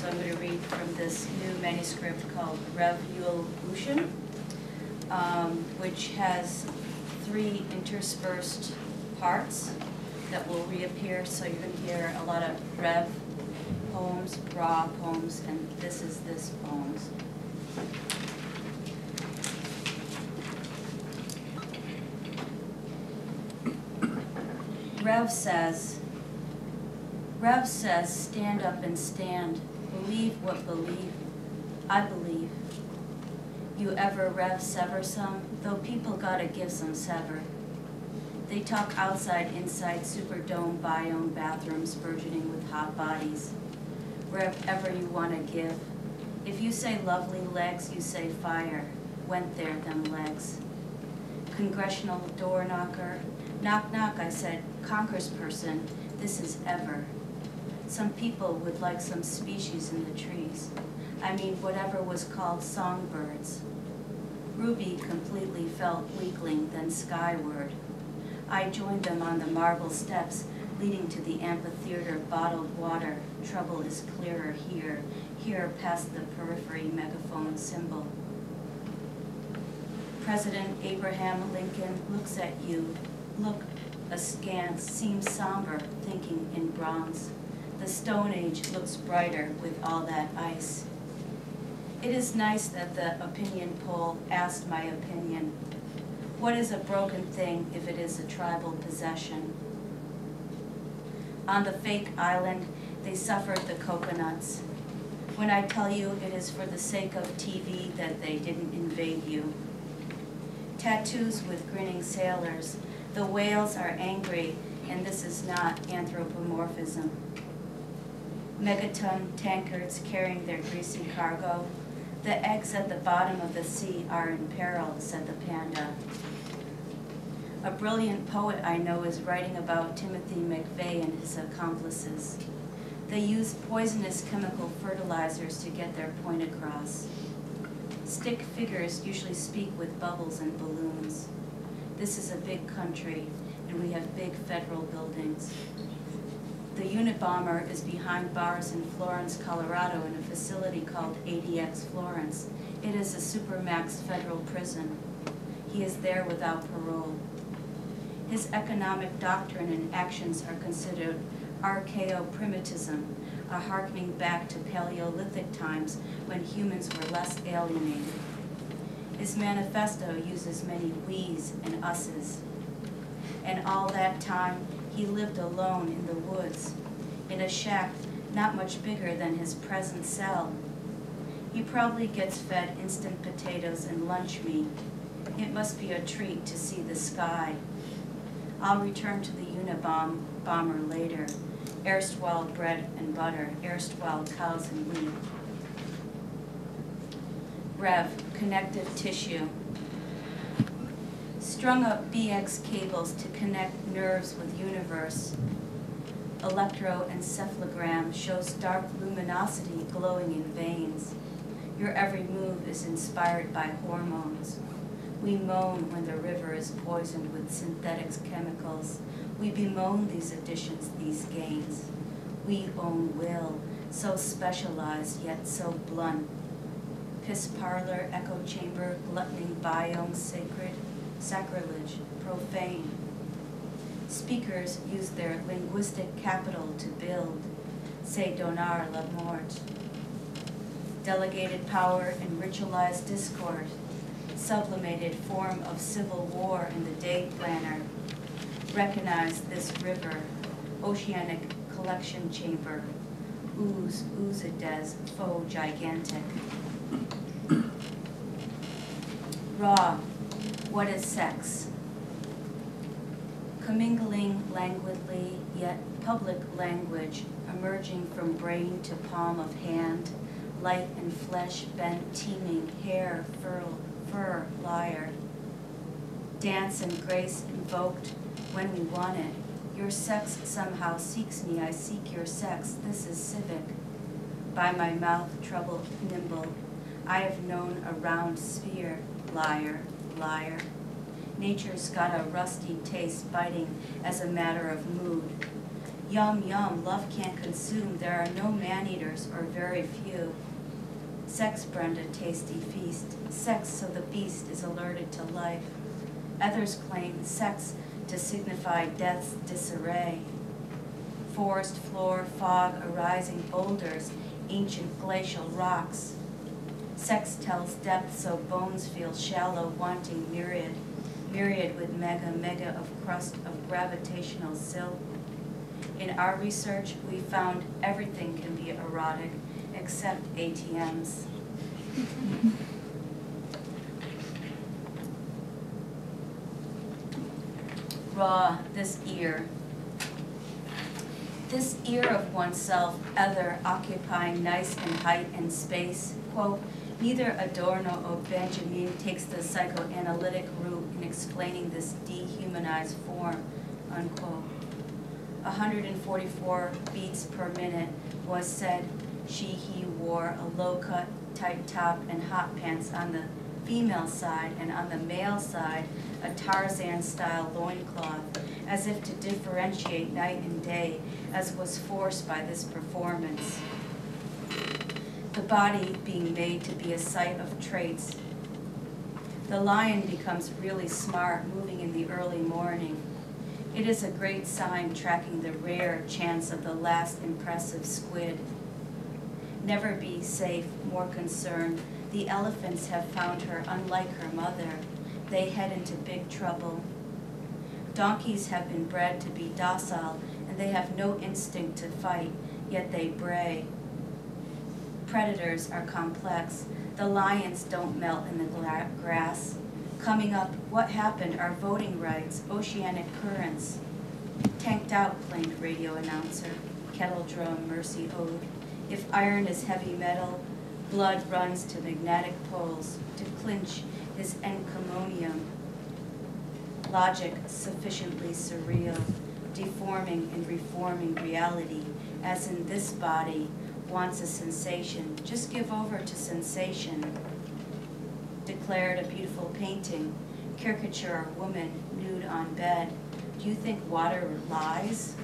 So I'm going to read from this new manuscript called Revv ution, which has 3 interspersed parts that will reappear. So you're going to hear a lot of Revv poems, raw poems, and this is this poems. Revv says, stand up and stand, believe what believe, I believe. You ever Revv sever some, though people gotta give some sever. They talk outside, inside, superdome, biome, bathrooms burgeoning with hot bodies. Wherever you wanna give. If you say lovely legs, you say fire, went there, them legs. Congressional door knocker, knock knock, I said, congressperson, this is ever. Some people would like some species in the trees. I mean, whatever was called songbirds. Ruby completely felt weakling, then skyward. I joined them on the marble steps leading to the amphitheater, bottled water. Trouble is clearer here, here past the periphery megaphone symbol. President Abraham Lincoln looks at you, look askance, seems somber, thinking in bronze. The Stone Age looks brighter with all that ice. It is nice that the opinion poll asked my opinion. What is a broken thing if it is a tribal possession? On the fake island, they suffered the coconuts. When I tell you it is for the sake of TV that they didn't invade you. Tattoos with grinning sailors. The whales are angry, and this is not anthropomorphism. Megaton tankards carrying their greasy cargo. The eggs at the bottom of the sea are in peril, said the panda. A brilliant poet I know is writing about Timothy McVeigh and his accomplices. They use poisonous chemical fertilizers to get their point across. Stick figures usually speak with bubbles and balloons. This is a big country, and we have big federal buildings. The Unabomber is behind bars in Florence, Colorado, in a facility called ADX Florence. It is a supermax federal prison. He is there without parole. His economic doctrine and actions are considered archaeo-primitivism, a harkening back to Paleolithic times when humans were less alienated. His manifesto uses many we's and us's. And all that time, he lived alone in the woods, in a shack not much bigger than his present cell. He probably gets fed instant potatoes and lunch meat. It must be a treat to see the sky. I'll return to the Unabomber later. Erstwhile bread and butter, erstwhile cows and wheat. Revv, connective tissue. Strung up BX cables to connect nerves with universe. Electroencephalogram shows dark luminosity glowing in veins. Your every move is inspired by hormones. We moan when the river is poisoned with synthetic chemicals. We bemoan these additions, these gains. We own will, so specialized yet so blunt. Piss parlor, echo chamber, gluttoning biome, sacred, sacrilege, profane. Speakers use their linguistic capital to build. C'est donner la mort. Delegated power and ritualized discord. Sublimated form of civil war in the day planner. Recognize this river, oceanic collection chamber. Ooze, oozades, faux gigantic. Raw, what is sex? Commingling languidly, yet public language, emerging from brain to palm of hand, light and flesh bent, teeming, hair, fur, lyre. Dance and grace invoked when we want it. Your sex somehow seeks me, I seek your sex, this is civic. By my mouth, trouble nimble, I have known a round sphere, liar, liar. Nature's got a rusty taste, biting as a matter of mood. Yum, yum, love can't consume. There are no man-eaters, or very few. Sex, Brenda, tasty feast. Sex, so the beast is alerted to life. Others claim sex to signify death's disarray. Forest floor, fog, arising boulders, ancient glacial rocks. Sex tells depth, so bones feel shallow, wanting myriad with mega of crust of gravitational silk. In our research, we found everything can be erotic except ATMs. Raw, this ear of oneself, other, occupying nice in height and space. Quote, neither Adorno or Benjamin takes the psychoanalytic route in explaining this dehumanized form, unquote. 144 beats per minute was said he wore a low-cut, tight top and hot pants on the female side, and on the male side, a Tarzan-style loincloth, as if to differentiate night and day, as was forced by this performance. The body being made to be a site of traits. The lion becomes really smart, moving in the early morning. It is a great sign, tracking the rare chance of the last impressive squid. Never be safe, more concerned. The elephants have found her unlike her mother. They head into big trouble. Donkeys have been bred to be docile, and they have no instinct to fight, yet they bray. Predators are complex. The lions don't melt in the grass. Coming up, what happened are voting rights, oceanic currents. Tanked out, claimed radio announcer. Kettle drum, mercy ode. If iron is heavy metal, blood runs to magnetic poles to clinch his encomium. Logic sufficiently surreal, deforming and reforming reality, as in this body wants a sensation. Just give over to sensation. Declared a beautiful painting, caricature a woman nude on bed. Do you think water lies?